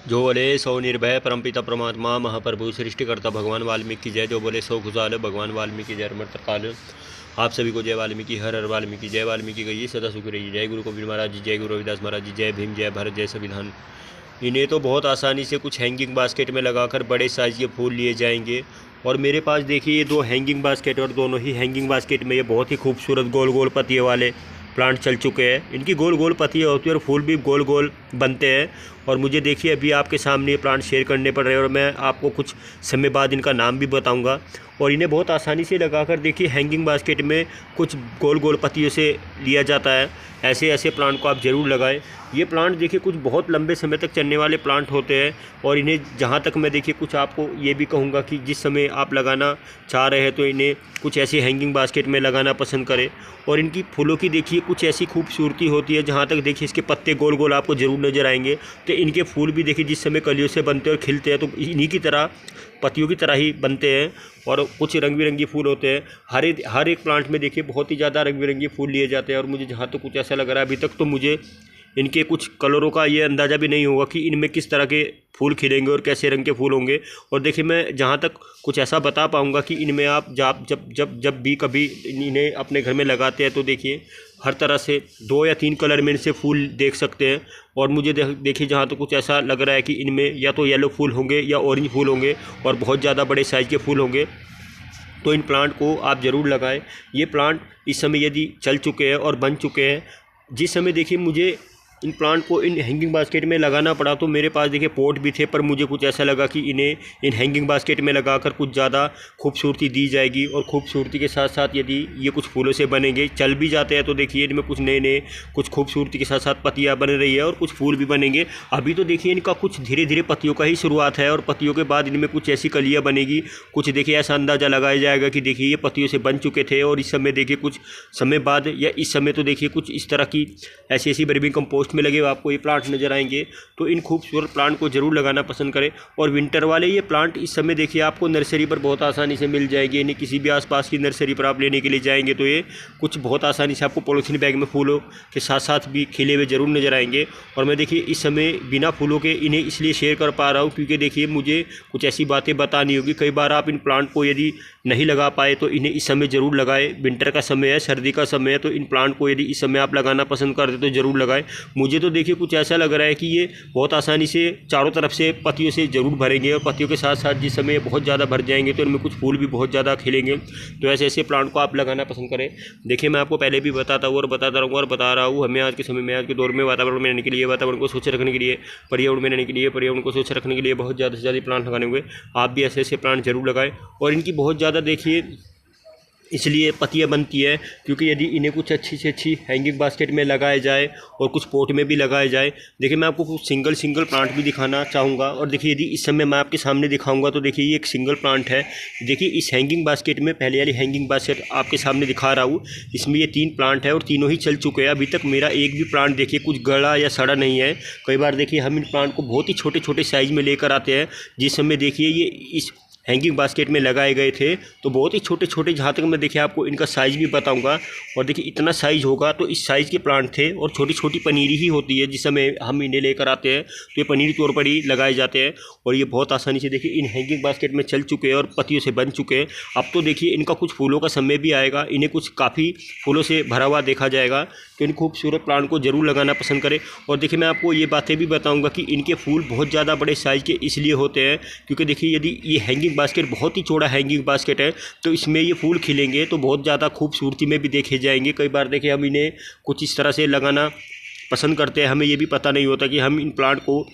जो बोले सो निर्भय परमपिता परमात्मा महाप्रभु सृष्टिकर्ता भगवान वाल्मीकि जय। जो बोले सो खुशहाल भगवान वाल्मीकि जय। अमृत काल आप सभी को जय वाल्मीकि, हर हर वाल्मीकि, जय वाल्मीकि कहिए सदा सुखी रहिए। जय गुरु गोविंद महाराज जी, जय गुरु रविदास महाराज जी, जय भीम, जय भारत, जय संविधान। इन्हें तो बहुत आसानी से कुछ हैंगिंग बास्केट में लगाकर बड़े साइज़ के फूल लिए जाएंगे। और मेरे पास देखिए ये दो हैंगिंग बास्केट, और दोनों ही हैंगिंग बास्केट में ये बहुत ही खूबसूरत गोल गोल पत्तियों वाले प्लांट चल चुके हैं। इनकी गोल गोल पत्तियाँ होती है और फूल भी गोल गोल बनते हैं। और मुझे देखिए अभी आपके सामने ये प्लांट शेयर करने पड़ रहे हैं, और मैं आपको कुछ समय बाद इनका नाम भी बताऊंगा। और इन्हें बहुत आसानी से लगाकर देखिए हैंगिंग बास्केट में कुछ गोल गोल पत्तियों से लिया जाता है। ऐसे ऐसे प्लांट को आप ज़रूर लगाएं। ये प्लांट देखिए कुछ बहुत लंबे समय तक चलने वाले प्लांट होते हैं। और इन्हें जहाँ तक मैं देखिए कुछ आपको ये भी कहूँगा कि जिस समय आप लगाना चाह रहे हैं तो इन्हें कुछ ऐसी हैंगिंग बास्केट में लगाना पसंद करें। और इनकी फूलों की देखिए कुछ ऐसी खूबसूरती होती है, जहाँ तक देखिए इसके पत्ते गोल गोल आपको ज़रूर नज़र आएंगे। तो इनके फूल भी देखिए जिस समय कलियों से बनते हैं और खिलते हैं तो इन्हीं की तरह पत्तियों की तरह ही बनते हैं। और कुछ रंग बिरंगी फूल होते हैं। हर एक प्लांट में देखिए बहुत ही ज़्यादा रंग बिरंगे फूल लिए जाते हैं। और मुझे जहाँ तक कुछ ऐसा लग रहा है अभी तक तो मुझे इनके कुछ कलरों का ये अंदाज़ा भी नहीं होगा कि इनमें किस तरह के फूल खिलेंगे और कैसे रंग के फूल होंगे। और देखिए मैं जहाँ तक कुछ ऐसा बता पाऊँगा कि इनमें आप जब भी कभी इन्हें अपने घर में लगाते हैं तो देखिए हर तरह से 2 या 3 कलर में इनसे फूल देख सकते हैं। और मुझे देखिए जहाँ तो कुछ ऐसा लग रहा है कि इनमें या तो येलो फूल होंगे या ऑरेंज फूल होंगे और बहुत ज़्यादा बड़े साइज़ के फूल होंगे। तो इन प्लांट को आप ज़रूर लगाएं। ये प्लांट इस समय यदि चल चुके हैं और बन चुके हैं, जिस समय देखिए मुझे इन प्लांट को इन हैंगिंग बास्केट में लगाना पड़ा तो मेरे पास देखिए पॉट भी थे, पर मुझे कुछ ऐसा लगा कि इन्हें इन हैंगिंग बास्केट में लगाकर कुछ ज़्यादा खूबसूरती दी जाएगी। और खूबसूरती के साथ साथ यदि ये कुछ फूलों से बनेंगे, चल भी जाते हैं तो देखिए इनमें कुछ नए नए कुछ खूबसूरती के साथ साथ पत्तियाँ बन रही है और कुछ फूल भी बनेंगे। अभी तो देखिए इनका कुछ धीरे धीरे पत्तियों का ही शुरुआत है, और पत्तियों के बाद इनमें कुछ ऐसी कलियाँ बनेगी। कुछ देखिए ऐसा अंदाज़ा लगाया जाएगा कि देखिए ये पत्तियों से बन चुके थे, और इस समय देखिए कुछ समय बाद या इस समय तो देखिए कुछ इस तरह की ऐसी ऐसी वर्मी कंपोस्ट में लगे आपको ये प्लांट नज़र आएंगे। तो इन खूबसूरत प्लांट को ज़रूर लगाना पसंद करें। और विंटर वाले ये प्लांट इस समय देखिए आपको नर्सरी पर बहुत आसानी से मिल जाएगी। इन्हें किसी भी आसपास की नर्सरी पर आप लेने के लिए जाएंगे तो ये कुछ बहुत आसानी से आपको पॉलीथीन बैग में फूलों के साथ साथ भी खिले हुए ज़रूर नज़र आएंगे। और मैं देखिए इस समय बिना फूलों के इन्हें इसलिए शेयर कर पा रहा हूँ क्योंकि देखिए मुझे कुछ ऐसी बातें बतानी होगी। कई बार आप इन प्लांट को यदि नहीं लगा पाए तो इन्हें इस समय ज़रूर लगाएं। विंटर का समय है, सर्दी का समय है, तो इन प्लांट को यदि इस समय आप लगाना पसंद करते तो ज़रूर लगाएं। मुझे तो देखिए कुछ ऐसा लग रहा है कि ये बहुत आसानी से चारों तरफ से पत्तियों से ज़रूर भरेंगे, और पत्तियों के साथ साथ जिस समय बहुत ज़्यादा भर जाएंगे तो इनमें कुछ फूल भी बहुत ज़्यादा खिलेंगे। तो ऐसे ऐसे प्लांट को आप लगाना पसंद करें। देखिए मैं आपको पहले भी बताता हूँ और बताता रहूँगा और बता रहा हूँ, हमें आज के समय में, आज के दौर में वातावरण में रहने के लिए, वातावरण को स्वच्छ रखने के लिए, पर्यावरण में रहने के लिए, पर्यावरण को स्वच्छ रखने के लिए बहुत ज़्यादा से ज़्यादा प्लांट लगाने होंगे। आप भी ऐसे ऐसे प्लांट जरूर लगाएं। और इनकी बहुत ज़्यादा देखिए इसलिए पत्तियाँ बनती है क्योंकि यदि इन्हें कुछ अच्छी से अच्छी हैंगिंग बास्केट में लगाया जाए और कुछ पोट में भी लगाया जाए। देखिए मैं आपको कुछ सिंगल प्लांट भी दिखाना चाहूँगा। और देखिए यदि इस समय मैं आपके सामने दिखाऊंगा तो देखिए ये एक सिंगल प्लांट है। देखिए इस हैंगिंग बास्केट में पहले वाली हैंगिंग बास्केट आपके सामने दिखा रहा हूँ, इसमें ये 3 प्लांट है और तीनों ही चल चुके हैं। अभी तक मेरा एक भी प्लांट देखिए कुछ गड़ा या सड़ा नहीं है। कई बार देखिए हम इन प्लांट को बहुत ही छोटे छोटे साइज़ में लेकर आते हैं, जिस समय देखिए ये इस हैंगिंग बास्केट में लगाए गए थे तो बहुत ही छोटे छोटे, जहाँ तक मैं देखिए आपको इनका साइज़ भी बताऊंगा। और देखिए इतना साइज़ होगा तो इस साइज़ के प्लांट थे, और छोटी छोटी पनीरी ही होती है जिस समय हम इन्हें लेकर आते हैं तो ये पनीरी तौर पर ही लगाए जाते हैं। और ये बहुत आसानी से देखिए इन हैंगिंग बास्केट में चल चुके हैं और पत्तियों से बन चुके हैं। अब तो देखिए इनका कुछ फूलों का समय भी आएगा, इन्हें कुछ काफ़ी फूलों से भरा हुआ देखा जाएगा। तो इन खूबसूरत प्लांट को ज़रूर लगाना पसंद करें। और देखिए मैं आपको ये बातें भी बताऊँगा कि इनके फूल बहुत ज़्यादा बड़े साइज़ के इसलिए होते हैं क्योंकि देखिए यदि ये हैंगिंग बास्केट बहुत ही चौड़ा हैंगिंग बास्केट है तो इसमें ये फूल खिलेंगे तो बहुत ज़्यादा खूबसूरती में भी देखे जाएंगे। कई बार देखिए हम इन्हें कुछ इस तरह से लगाना पसंद करते हैं, हमें ये भी पता नहीं होता कि हम इन प्लांट को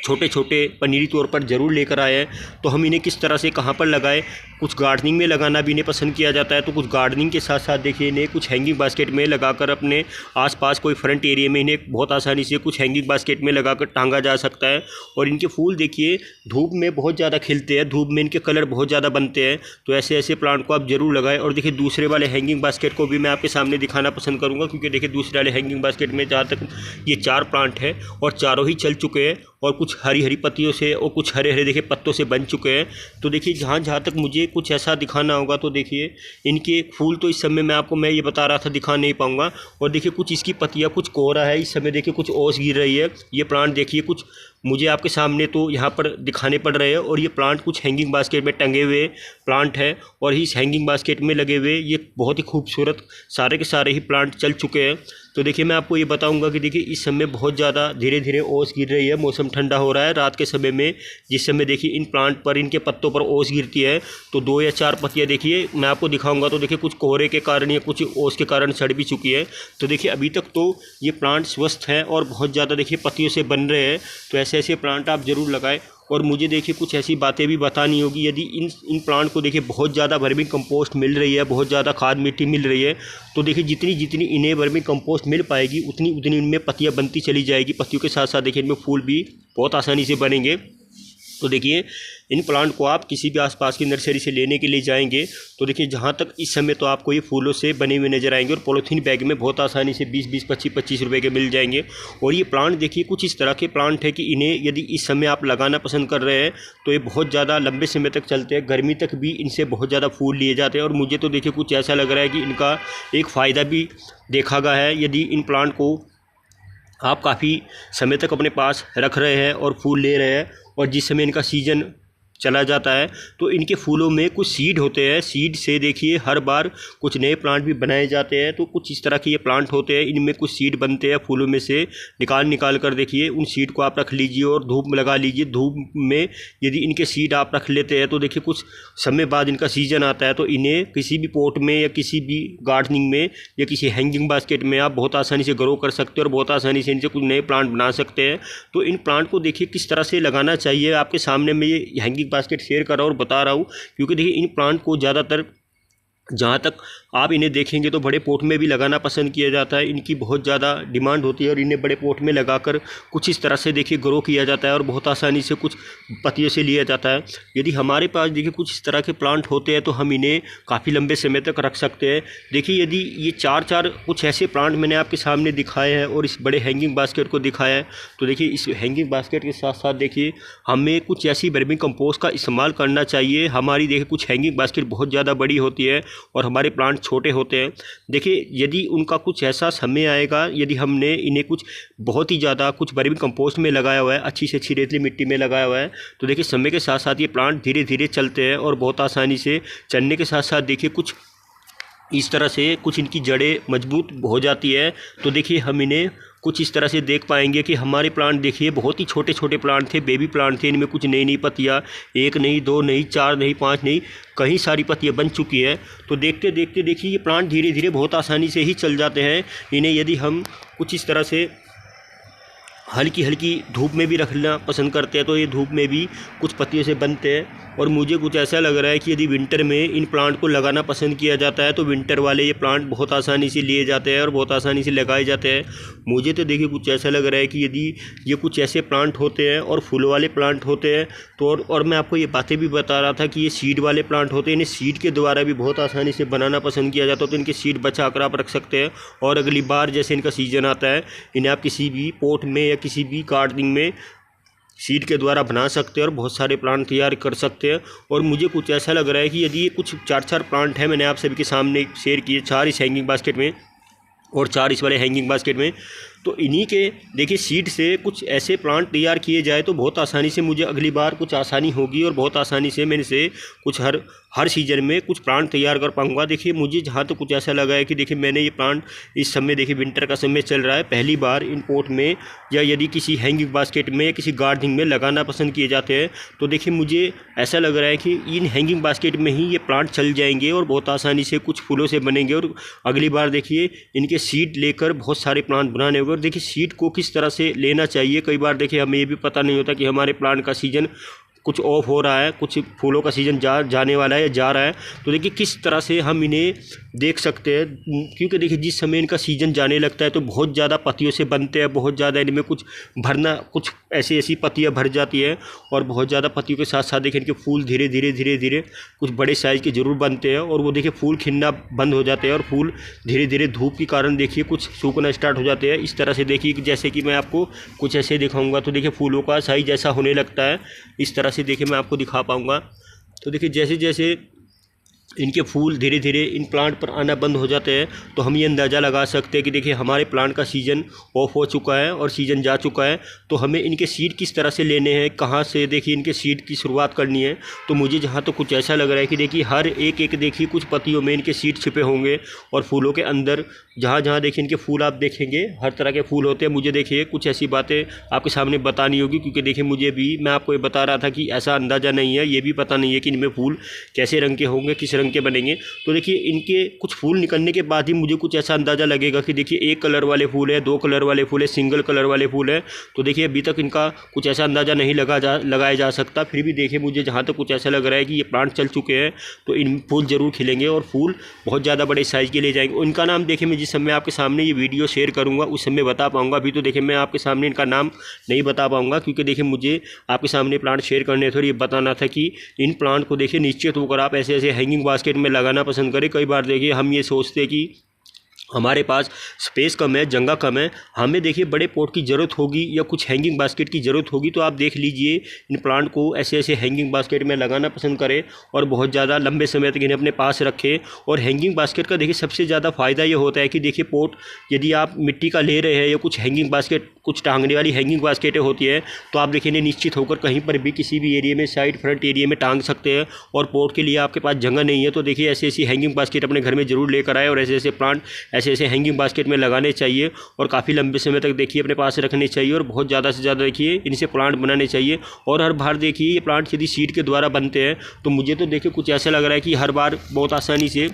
छोटे छोटे पनीरी तौर पर ज़रूर लेकर आए हैं। तो हम इन्हें किस तरह से कहाँ पर लगाएं। कुछ गार्डनिंग में लगाना भी इन्हें पसंद किया जाता है, तो कुछ गार्डनिंग के साथ साथ देखिए इन्हें कुछ हैंगिंग बास्केट में लगाकर अपने आसपास कोई फ्रंट एरिया में इन्हें बहुत आसानी से कुछ हैंगिंग बास्केट में लगाकर टांगा जा सकता है। और इनके फूल देखिए धूप में बहुत ज़्यादा खिलते हैं, धूप में इनके कलर बहुत ज़्यादा बनते हैं। तो ऐसे ऐसे प्लांट को आप ज़रूर लगाएं। और देखिए दूसरे वाले हैंगिंग बास्केट को भी मैं आपके सामने दिखाना पसंद करूँगा क्योंकि देखिए दूसरे वाले हैंगिंग बास्केट में जहाँ तक ये 4 प्लांट है और चारों ही चल चुके हैं और कुछ हरी हरी पत्तियों से और कुछ हरे हरे देखिए पत्तों से बन चुके हैं। तो देखिए जहाँ जहाँ तक मुझे कुछ ऐसा दिखाना होगा तो देखिए इनके फूल तो इस समय मैं ये बता रहा था दिखा नहीं पाऊँगा। और देखिए कुछ इसकी पत्तियाँ कुछ कोहरा है, इस समय देखिए कुछ ओस गिर रही है। ये प्लांट देखिए कुछ मुझे आपके सामने तो यहाँ पर दिखाने पड़ रहे हैं। और ये प्लांट कुछ हैंगिंग बास्केट में टंगे हुए प्लांट है और इस हैंगिंग बास्केट में लगे हुए ये बहुत ही खूबसूरत सारे के सारे ही प्लांट चल चुके हैं। तो देखिए मैं आपको ये बताऊंगा कि देखिए इस समय बहुत ज़्यादा धीरे धीरे ओस गिर रही है, मौसम ठंडा हो रहा है रात के समय में, जिस समय देखिए इन प्लांट पर, इनके पत्तों पर ओस गिरती है तो 2 या 4 पत्तियाँ देखिए मैं आपको दिखाऊंगा तो देखिए कुछ कोहरे के कारण या कुछ ओस के कारण सड़ भी चुकी है। तो देखिए अभी तक तो ये प्लांट स्वस्थ है और बहुत ज़्यादा देखिए पत्तियों से बन रहे हैं। तो ऐसे ऐसे प्लांट आप ज़रूर लगाएं। और मुझे देखिए कुछ ऐसी बातें भी बतानी होगी, यदि इन प्लांट को देखिए बहुत ज़्यादा वर्मी कंपोस्ट मिल रही है, बहुत ज़्यादा खाद मिट्टी मिल रही है, तो देखिए जितनी जितनी इन्हें वर्मी कंपोस्ट मिल पाएगी उतनी उतनी इनमें पत्तियाँ बनती चली जाएगी। पत्तियों के साथ साथ देखिए इनमें फूल भी बहुत आसानी से बनेंगे। तो देखिए इन प्लांट को आप किसी भी आसपास की नर्सरी से लेने के लिए जाएंगे तो देखिए जहाँ तक इस समय तो आपको ये फूलों से बने हुए नजर आएंगे और पॉलीथीन बैग में बहुत आसानी से 20-20, 25-25 रुपए के मिल जाएंगे। और ये प्लांट देखिए कुछ इस तरह के प्लांट है कि इन्हें यदि इस समय आप लगाना पसंद कर रहे हैं तो ये बहुत ज़्यादा लंबे समय तक चलते हैं, गर्मी तक भी इनसे बहुत ज़्यादा फूल लिए जाते हैं। और मुझे तो देखिए कुछ ऐसा लग रहा है कि इनका एक फ़ायदा भी देखा गया है। यदि इन प्लांट को आप काफ़ी समय तक अपने पास रख रहे हैं और फूल ले रहे हैं और जिस समय इनका सीजन चला जाता है तो इनके फूलों में कुछ सीड होते हैं, सीड से देखिए हर बार कुछ नए प्लांट भी बनाए जाते हैं। तो कुछ इस तरह के ये प्लांट होते हैं, इनमें कुछ सीड बनते हैं फूलों में से निकाल कर देखिए उन सीड को आप रख लीजिए और धूप में लगा लीजिए। धूप में यदि इनके सीड आप रख लेते हैं तो देखिए कुछ समय बाद इनका सीजन आता है तो इन्हें किसी भी पोट में या किसी भी गार्डनिंग में या किसी हैंगिंग बास्केट में आप बहुत आसानी से ग्रो कर सकते हैं और बहुत आसानी से इनसे कुछ नए प्लांट बना सकते हैं। तो इन प्लांट को देखिए किस तरह से लगाना चाहिए, आपके सामने मैं ये हैंगिंग बास्केट शेयर कर रहा हूँ और बता रहा हूँ। क्योंकि देखिए इन प्लांट को ज़्यादातर जहाँ तक आप इन्हें देखेंगे तो बड़े पोट में भी लगाना पसंद किया जाता है, इनकी बहुत ज़्यादा डिमांड होती है और इन्हें बड़े पोट में लगाकर कुछ इस तरह से देखिए ग्रो किया जाता है और बहुत आसानी से कुछ पत्तियों से लिया जाता है। यदि हमारे पास देखिए कुछ इस तरह के प्लांट होते हैं तो हम इन्हें काफ़ी लंबे समय तक रख सकते हैं। देखिए यदि ये 4 कुछ ऐसे प्लांट मैंने आपके सामने दिखाए हैं और इस बड़े हैंगिंग बास्केट को दिखाया है तो देखिए इस हैंगिंग बास्केट के साथ साथ देखिए हमें कुछ ऐसी वर्मी कंपोस्ट का इस्तेमाल करना चाहिए। हमारी देखिए कुछ हैंगिंग बास्केट बहुत ज़्यादा बड़ी होती है और हमारे प्लांट छोटे होते हैं। देखिए यदि उनका कुछ ऐसा समय आएगा, यदि हमने इन्हें कुछ बहुत ही ज़्यादा कुछ वर्मी कंपोस्ट में लगाया हुआ है, अच्छी से अच्छी रेतीली मिट्टी में लगाया हुआ है, तो देखिए समय के साथ साथ ये प्लांट धीरे धीरे चलते हैं और बहुत आसानी से चलने के साथ साथ देखिए कुछ इस तरह से कुछ इनकी जड़ें मजबूत हो जाती है। तो देखिए हम इन्हें कुछ इस तरह से देख पाएंगे कि हमारे प्लांट देखिए बहुत ही छोटे छोटे प्लांट थे, बेबी प्लांट थे, इनमें कुछ नई नई पत्तियाँ, 1 नहीं 2 नहीं 4 नहीं 5 नहीं कई सारी पत्तियाँ बन चुकी है। तो देखते देखते देखिए ये प्लांट धीरे धीरे बहुत आसानी से ही चल जाते हैं। इन्हें यदि हम कुछ इस तरह से हल्की हल्की धूप में भी रखना पसंद करते हैं तो ये धूप में भी कुछ पत्तियों से बनते हैं। और मुझे कुछ ऐसा लग रहा है कि यदि विंटर में इन प्लांट को लगाना पसंद किया जाता है तो विंटर वाले ये प्लांट बहुत आसानी से लिए जाते हैं और बहुत आसानी से लगाए जाते हैं। मुझे तो देखिए कुछ ऐसा लग रहा है कि यदि ये कुछ ऐसे प्लांट होते हैं और फूल वाले प्लांट होते हैं तो और मैं आपको ये बातें भी बता रहा था कि ये सीड वाले प्लांट होते हैं, इन्हें सीड के द्वारा भी बहुत आसानी से बनाना पसंद किया जाता है। तो इनके सीड बचा कर आप रख सकते हैं और अगली बार जैसे इनका सीजन आता है इन्हें आप किसी भी पोट में या किसी भी गार्डनिंग में सीड के द्वारा बना सकते हैं और बहुत सारे प्लांट तैयार कर सकते हैं। और मुझे कुछ ऐसा लग रहा है कि यदि ये कुछ 4 प्लांट हैं, मैंने आप सभी के सामने शेयर किए, 4 इस हैंगिंग बास्केट में और 4 इस वाले हैंगिंग बास्केट में, तो इन्हीं के देखिए सीड से कुछ ऐसे प्लांट तैयार किए जाए तो बहुत आसानी से मुझे अगली बार कुछ आसानी होगी और बहुत आसानी से मैंने से कुछ हर सीजन में कुछ प्लांट तैयार कर पाऊंगा। देखिए मुझे जहाँ तो कुछ ऐसा लगा है कि देखिए मैंने ये प्लांट इस समय देखिए विंटर का समय चल रहा है, पहली बार इन पोट में या यदि किसी हैंगिंग बास्केट में या किसी गार्डनिंग में लगाना पसंद किए जाते हैं तो देखिए मुझे ऐसा लग रहा है कि इन हैंगिंग बास्केट में ही ये प्लांट चल जाएंगे और बहुत आसानी से कुछ फूलों से बनेंगे। और अगली बार देखिए इनके सीड लेकर बहुत सारे प्लांट बनाने होंगे। और देखिए सीड को किस तरह से लेना चाहिए, कई बार देखिए हमें ये भी पता नहीं होता कि हमारे प्लांट का सीजन कुछ ऑफ हो रहा है, कुछ फूलों का सीज़न जाने वाला है या जा रहा है। तो देखिए किस तरह से हम इन्हें देख सकते हैं, क्योंकि देखिए जिस समय इनका सीज़न जाने लगता है तो बहुत ज़्यादा पत्तियों से बनते हैं, बहुत ज़्यादा इनमें कुछ भरना, कुछ ऐसी पत्तियां भर जाती है और बहुत ज़्यादा पत्तियों के साथ साथ देखिए इनके फूल धीरे धीरे कुछ बड़े साइज़ के ज़रूर बनते हैं और वो देखिए फूल खिलना बंद हो जाते हैं और फूल धीरे धीरे धूप के कारण देखिए कुछ सूखना स्टार्ट हो जाते हैं। इस तरह से देखिए जैसे कि मैं आपको कुछ ऐसे दिखाऊँगा तो देखिए फूलों का साइज ऐसा होने लगता है, इस तरह से देखिए मैं आपको दिखा पाऊँगा। तो देखिए जैसे जैसे इनके फूल धीरे धीरे इन प्लांट पर आना बंद हो जाते हैं, तो हम ये अंदाज़ा लगा सकते हैं कि देखिए हमारे प्लांट का सीज़न ऑफ हो चुका है और सीज़न जा चुका है। तो हमें इनके सीड किस तरह से लेने हैं, कहाँ से देखिए इनके सीड की शुरुआत करनी है। तो मुझे जहाँ तो कुछ ऐसा लग रहा है कि देखिए हर एक एक देखिए कुछ पत्तियों में इनके सीड छिपे होंगे, और फूलों के अंदर जहाँ जहाँ देखिए इनके फूल आप देखेंगे हर तरह के फूल होते हैं। मुझे देखिए कुछ ऐसी बातें आपके सामने बतानी होगी, क्योंकि देखिए मुझे भी, मैं आपको ये बता रहा था कि ऐसा अंदाज़ा नहीं है, ये भी पता नहीं है कि इनमें फूल कैसे रंग के होंगे, किस रंग के बनेंगे। तो देखिए इनके कुछ फूल निकलने के बाद ही मुझे कुछ ऐसा अंदाज़ा लगेगा कि देखिए एक कलर वाले फूल है, दो कलर वाले फूल है, सिंगल कलर वाले फूल है। तो देखिए अभी तक इनका कुछ ऐसा अंदाज़ा नहीं लगाया जा सकता। फिर भी देखिए मुझे जहाँ तक कुछ ऐसा लग रहा है कि ये प्लांट चल चुके हैं, तो इन फूल ज़रूर खिलेंगे और फूल बहुत ज़्यादा बड़े साइज़ के ले जाएंगे। इनका नाम देखिए मैं जिस समय आपके सामने ये वीडियो शेयर करूँगा उस समय बता पाऊँगा। अभी तो देखिए मैं आपके सामने इनका नाम नहीं बता पाऊँगा, क्योंकि देखिए मुझे आपके सामने प्लांट शेयर करने थे और ये बताना था कि इन प्लांट को देखिए निश्चित होकर आप ऐसे ऐसे हैंगिंग बास्केट में लगाना पसंद करें। कई बार देखिए हम ये सोचते हैं कि हमारे पास स्पेस कम है, जगह कम है, हमें देखिए बड़े पॉट की ज़रूरत होगी या कुछ हैंगिंग बास्केट की ज़रूरत होगी। तो आप देख लीजिए इन प्लांट को ऐसे ऐसे हैंगिंग बास्केट में लगाना पसंद करें और बहुत ज़्यादा लंबे समय तक इन्हें अपने पास रखें। और हैंगिंग बास्केट का देखिए सबसे ज़्यादा फ़ायदा ये होता है कि देखिए पॉट यदि आप मिट्टी का ले रहे हैं या कुछ हैंगिंग बास्केट, कुछ टांगने वाली हैंगिंग बास्केटें होती है, तो आप देखिए इन्हें निश्चित होकर कहीं पर भी किसी भी एरिया में, साइड फ्रंट एरिया में टांग सकते हैं। और पॉट के लिए आपके पास जगह नहीं है तो देखिए ऐसी ऐसी हैंगिंग बास्केट अपने घर में ज़रूर लेकर आए और ऐसे ऐसे प्लांट ऐसे ऐसे हैंगिंग बास्केट में लगाने चाहिए और काफ़ी लंबे समय तक देखिए अपने पास रखने चाहिए और बहुत ज़्यादा से ज़्यादा देखिए इनसे प्लांट बनाने चाहिए। और हर बार देखिए ये प्लांट यदि सीड के द्वारा बनते हैं तो मुझे तो देखिए कुछ ऐसा लग रहा है कि हर बार बहुत आसानी से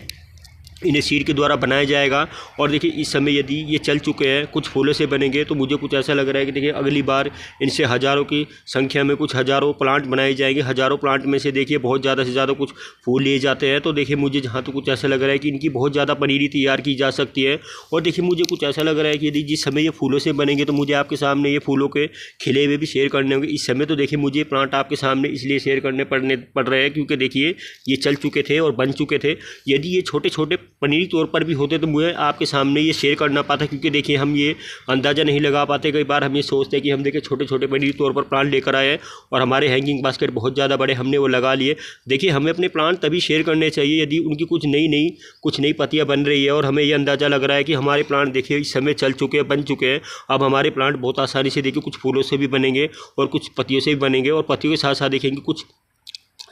इन्हें सीड के द्वारा बनाया जाएगा। और देखिए इस समय यदि ये चल चुके हैं, कुछ फूलों से बनेंगे, तो मुझे कुछ ऐसा लग रहा है कि देखिए अगली बार इनसे हज़ारों की संख्या में कुछ हज़ारों प्लांट बनाए जाएंगे। हज़ारों प्लांट में से देखिए बहुत ज़्यादा से ज़्यादा कुछ फूल लिए जाते हैं। तो देखिए मुझे जहाँ तो कुछ ऐसा लग रहा है कि इनकी बहुत ज़्यादा पनीरी तैयार की जा सकती है। और देखिए मुझे कुछ ऐसा लग रहा है कि यदि जिस समय ये फूलों से बनेंगे तो मुझे आपके सामने ये फूलों के खिले हुए भी शेयर करने होंगे। इस समय तो देखिए मुझे प्लांट आपके सामने इसलिए शेयर करने पड़ रहे हैं क्योंकि देखिए ये चल चुके थे और बन चुके थे। यदि ये छोटे छोटे पनीरी तौर पर भी होते तो मुझे आपके सामने ये शेयर करना पाता, क्योंकि देखिए हम ये अंदाज़ा नहीं लगा पाते। कई बार हम ये सोचते हैं कि हम देखिए छोटे छोटे पनीरी तौर पर प्लांट लेकर आए और हमारे हैंगिंग बास्केट बहुत ज़्यादा बड़े, हमने वो लगा लिए। देखिए हमें अपने प्लांट तभी शेयर करने चाहिए यदि उनकी कुछ नई पत्तियाँ बन रही है और हमें ये अंदाज़ा लग रहा है कि हमारे प्लांट देखिए इस समय चल चुके हैं, बन चुके हैं। अब हमारे प्लांट बहुत आसानी से देखिए कुछ फूलों से भी बनेंगे और कुछ पत्तियों से भी बनेंगे और पत्तियों के साथ साथ देखेंगे कुछ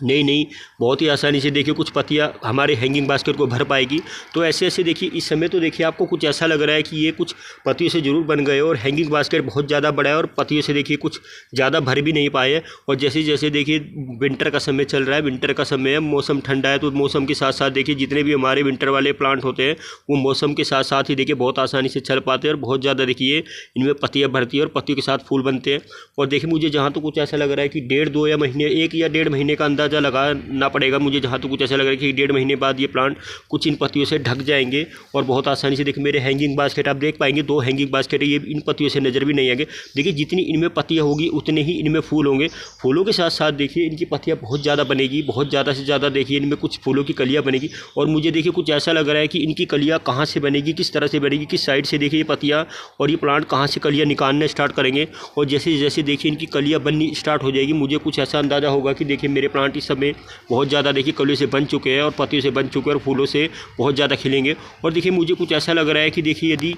नई बहुत ही आसानी से देखिए कुछ पत्तियाँ हमारे हैंगिंग बास्केट को भर पाएगी। तो ऐसे ऐसे देखिए इस समय तो देखिए आपको कुछ ऐसा लग रहा है कि ये कुछ पत्तियों से ज़रूर बन गए और हैंगिंग बास्केट बहुत ज़्यादा बड़ा है और पत्तियों से देखिए कुछ ज़्यादा भर भी नहीं पाए। और जैसे जैसे देखिए विंटर का समय चल रहा है, विंटर का समय है, मौसम ठंडा है, तो मौसम के साथ साथ देखिए जितने भी हमारे विंटर वाले प्लांट होते हैं वो मौसम के साथ साथ ही देखिए बहुत आसानी से चल पाते हैं और बहुत ज़्यादा देखिए इनमें पत्तियाँ भरती है और पत्तियों के साथ फूल बनते हैं। और देखिए मुझे जहाँ तो कुछ ऐसा लग रहा है कि 1.5-2 या महीने, 1 या 1.5 महीने का अंदाज़ा लगाना पड़ेगा मुझे। जहाँ तो कुछ ऐसा लग रहा है कि 1.5 महीने बाद ये प्लांट कुछ इन पत्तियों से ढक जाएंगे और बहुत आसानी से देखिए मेरे हैंगिंग बास्केट आप देख पाएंगे, 2 हैंगिंग बास्केट है, ये इन पत्तियों से नज़र भी नहीं आएंगे। देखिए जितनी इनमें पत्तियाँ होगी उतने ही इनमें फूल होंगे। फूलों के साथ साथ देखिए इनकी पत्तियाँ बहुत ज़्यादा बनेगी, बहुत ज़्यादा से ज़्यादा देखिए इनमें कुछ फूलों की कलियाँ बनेगी। और मुझे देखिए कुछ ऐसा लग रहा है कि इनकी कलियाँ कहाँ से बनेगी, किस तरह से बनेगी, किस साइड से देखिए ये पत्तियाँ और ये प्लांट कहाँ से कलियाँ निकालने स्टार्ट करेंगे। और जैसे जैसे देखिए इनकी कलियाँ बननी स्टार्ट हो जाएगी, मुझे कुछ ऐसा अंदाज़ा होगा कि देखिए मेरे प्लांट इस समय बहुत ज़्यादा देखिए कलियों से बन चुके हैं और पत्तियों से बन चुके हैं और फूलों से बहुत ज़्यादा खिलेंगे। और देखिए मुझे कुछ ऐसा लग रहा है कि देखिए यदि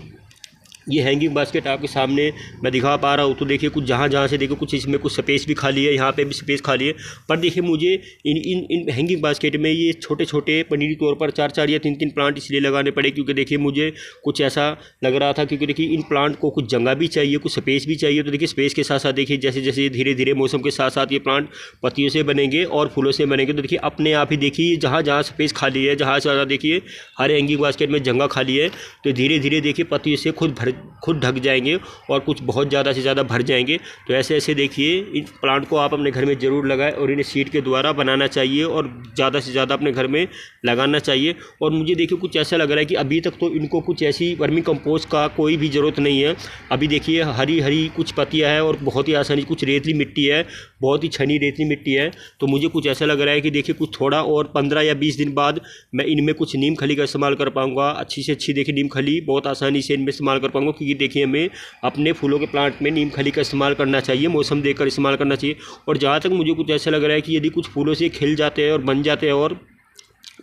ये हैंगिंग बास्केट आपके सामने मैं दिखा पा रहा हूँ तो देखिए कुछ जहाँ से देखिए कुछ इसमें कुछ स्पेस भी खाली है, यहाँ पे भी स्पेस खाली है। पर देखिए मुझे इन हैंगिंग बास्केट में ये छोटे छोटे पनीरी तौर पर 4-4 या 3-3 प्लांट इसलिए लगाने पड़े क्योंकि देखिए मुझे कुछ ऐसा लग रहा था, क्योंकि देखिए इन प्लांट को कुछ जगह भी चाहिए, कुछ स्पेस भी चाहिए। तो देखिए स्पेस के साथ साथ देखिए जैसे जैसे धीरे धीरे मौसम के साथ साथ ये प्लांट पत्तियों से बनेंगे और फूलों से बनेंगे। तो देखिए अपने आप ही देखिए जहाँ जहाँ स्पेस खाली है, जहाँ से देखिए हर हैंगिंग बास्केट में जगह खाली है, तो धीरे धीरे देखिए पत्तियों से खुद ढक जाएंगे और कुछ बहुत ज़्यादा से ज़्यादा भर जाएंगे। तो ऐसे ऐसे देखिए इन प्लांट को आप अपने घर में ज़रूर लगाएं और इन्हें सीड के द्वारा बनाना चाहिए और ज़्यादा से ज़्यादा अपने घर में लगाना चाहिए। और मुझे देखिए कुछ ऐसा लग रहा है कि अभी तक तो इनको कुछ ऐसी वर्मी कंपोस्ट का कोई भी ज़रूरत नहीं है। अभी देखिए हरी हरी कुछ पत्तियाँ हैं और बहुत ही आसानी, कुछ रेतली मिट्टी है, बहुत ही छनी रेतली मिट्टी है। तो मुझे कुछ ऐसा लग रहा है कि देखिए कुछ थोड़ा और 15 या 20 दिन बाद मैं इनमें कुछ नीम खली का इस्तेमाल कर पाऊँगा। अच्छी से अच्छी देखिए नीम खली बहुत आसानी से इनमें इस्तेमाल कर पाऊँगा, क्योंकि देखिए हमें अपने फूलों के प्लांट में नीम खली का इस्तेमाल करना चाहिए, मौसम देखकर इस्तेमाल करना चाहिए। और जहाँ तक मुझे कुछ ऐसा लग रहा है कि यदि कुछ फूलों से खिल जाते हैं और बन जाते हैं और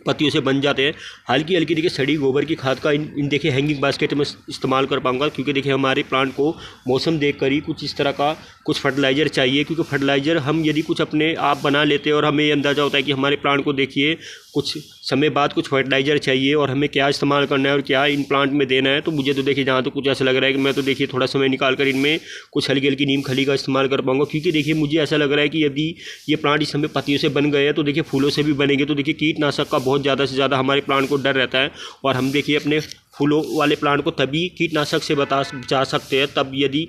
पत्तियों से बन जाते हैं। हल्की हल्की देखिए सड़ी गोबर की खाद का इन देखिए हैंगिंग बास्केट में इस्तेमाल कर पाऊंगा, क्योंकि देखिए हमारे प्लांट को मौसम देखकर ही कुछ इस तरह का कुछ फर्टिलाइज़र चाहिए, क्योंकि फर्टिलाइज़र हम यदि कुछ अपने आप बना लेते हैं और हमें ये अंदाज़ा होता है कि हमारे प्लांट को देखिए कुछ समय बाद कुछ फर्टिलाइज़र चाहिए और हमें क्या इस्तेमाल करना है और क्या इन प्लांट में देना है, तो मुझे तो देखिए जहाँ तो कुछ ऐसा लग रहा है कि मैं तो देखिए थोड़ा समय निकाल कर इनमें कुछ हल्की हल्की नीम खली का इस्तेमाल कर पाऊंगा, क्योंकि देखिए मुझे ऐसा लग रहा है कि यदि ये प्लांट इस समय पत्तियों से बन गए हैं तो देखिए फूलों से भी बनेंगे, तो देखिए कीटनाशक का बहुत ज़्यादा से ज़्यादा हमारे प्लांट को डर रहता है। और हम देखिए अपने फूलों वाले प्लांट को तभी कीटनाशक से बचा सकते हैं तब यदि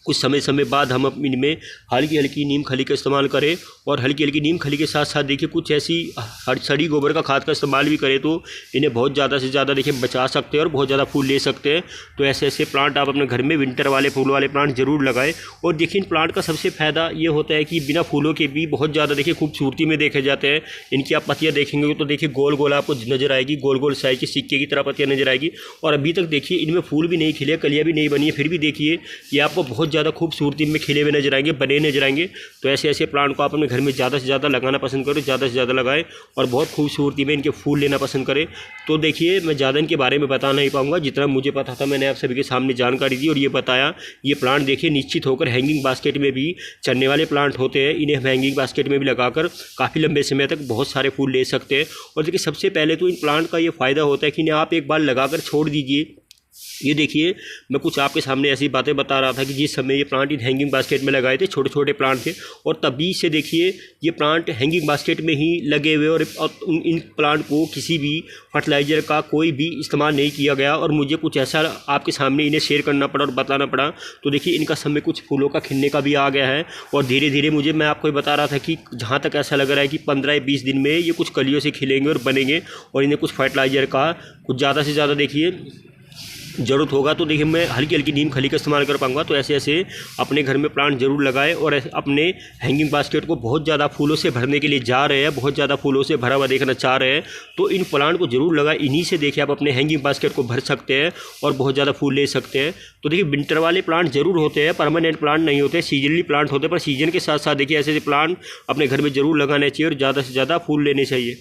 कुछ समय बाद हम इनमें हल्की हल्की नीम खली का इस्तेमाल करें, और हल्की हल्की नीम खली के साथ साथ देखिए कुछ ऐसी सड़ी गोबर का खाद का इस्तेमाल भी करें तो इन्हें बहुत ज़्यादा से ज़्यादा देखिए बचा सकते हैं और बहुत ज़्यादा फूल ले सकते हैं। तो ऐसे ऐसे प्लांट आप अपने घर में विंटर वाले फूल वाले प्लांट ज़रूर लगाएं। और देखिए इन प्लांट का सबसे फ़ायदा ये होता है कि बिना फूलों के भी बहुत ज़्यादा देखिए खूबसूरती में देखे जाते हैं। इनकी आप पत्तियाँ देखेंगे तो देखिए गोल गोल आपको नज़र आएगी, गोल गोल साइज की सिक्के की तरह पत्तियाँ नजर आएगी। और अभी तक देखिए इनमें फूल भी नहीं खिले, कलियाँ भी नहीं बनी है, फिर भी देखिए ये आपको बहुत ज़्यादा खूबसूरती में खिले हुए नजर आएंगे, बने नजर आएंगे। तो ऐसे ऐसे प्लांट को आप अपने घर में ज़्यादा से ज़्यादा लगाना पसंद करें, ज़्यादा से ज़्यादा लगाएं और बहुत खूबसूरती में इनके फूल लेना पसंद करें। तो देखिए मैं ज़्यादा इनके बारे में बता नहीं पाऊंगा, जितना मुझे पता था मैंने आप सभी के सामने जानकारी दी और ये बताया। ये प्लांट देखिए निश्चित होकर हैंगिंग बास्केट में भी चलने वाले प्लांट होते हैं, इन्हें हम हैंगिंग बास्केट में भी लगाकर काफ़ी लंबे समय तक बहुत सारे फूल ले सकते हैं। और देखिए सबसे पहले तो इन प्लांट का ये फ़ायदा होता है कि इन्हें आप एक बार लगाकर छोड़ दीजिए। ये देखिए मैं कुछ आपके सामने ऐसी बातें बता रहा था कि जिस समय ये प्लांट इन हैंगिंग बास्केट में लगाए थे, छोटे छोटे प्लांट थे, और तभी से देखिए ये प्लांट हैंगिंग बास्केट में ही लगे हुए और इन प्लांट को किसी भी फर्टिलाइज़र का कोई भी इस्तेमाल नहीं किया गया। और मुझे कुछ ऐसा आपके सामने इन्हें शेयर करना पड़ा और बताना पड़ा। तो देखिए इनका समय कुछ फूलों का खिलने का भी आ गया है, और धीरे धीरे मुझे मैं आपको बता रहा था कि जहाँ तक ऐसा लग रहा है कि 15 या 20 दिन में ये कुछ कलियों से खिलेंगे और बनेंगे, और इन्हें कुछ फर्टिलाइज़र का कुछ ज़्यादा से ज़्यादा देखिए ज़रूरत होगा। तो देखिए मैं हल्की हल्की नीम खली का इस्तेमाल कर पाऊंगा। तो ऐसे ऐसे अपने घर में प्लांट जरूर लगाएं, और अपने हैंगिंग बास्केट को बहुत ज़्यादा फूलों से भरने के लिए जा रहे हैं, बहुत ज़्यादा फूलों से भरा हुआ देखना चाह रहे हैं, तो इन प्लांट को जरूर लगाएं। इन्हीं से देखिए आप अपने हैंगिंग बास्केट को भर सकते हैं और बहुत ज़्यादा फूल ले सकते हैं। तो देखिए विंटर वाले प्लांट जरूर होते हैं, परमानेंट प्लांट नहीं होते, सीजनली प्लांट होते हैं, पर सीजन के साथ साथ देखिए ऐसे ऐसे प्लांट अपने घर में जरूर लगाने चाहिए और ज़्यादा से ज़्यादा फूल लेने चाहिए।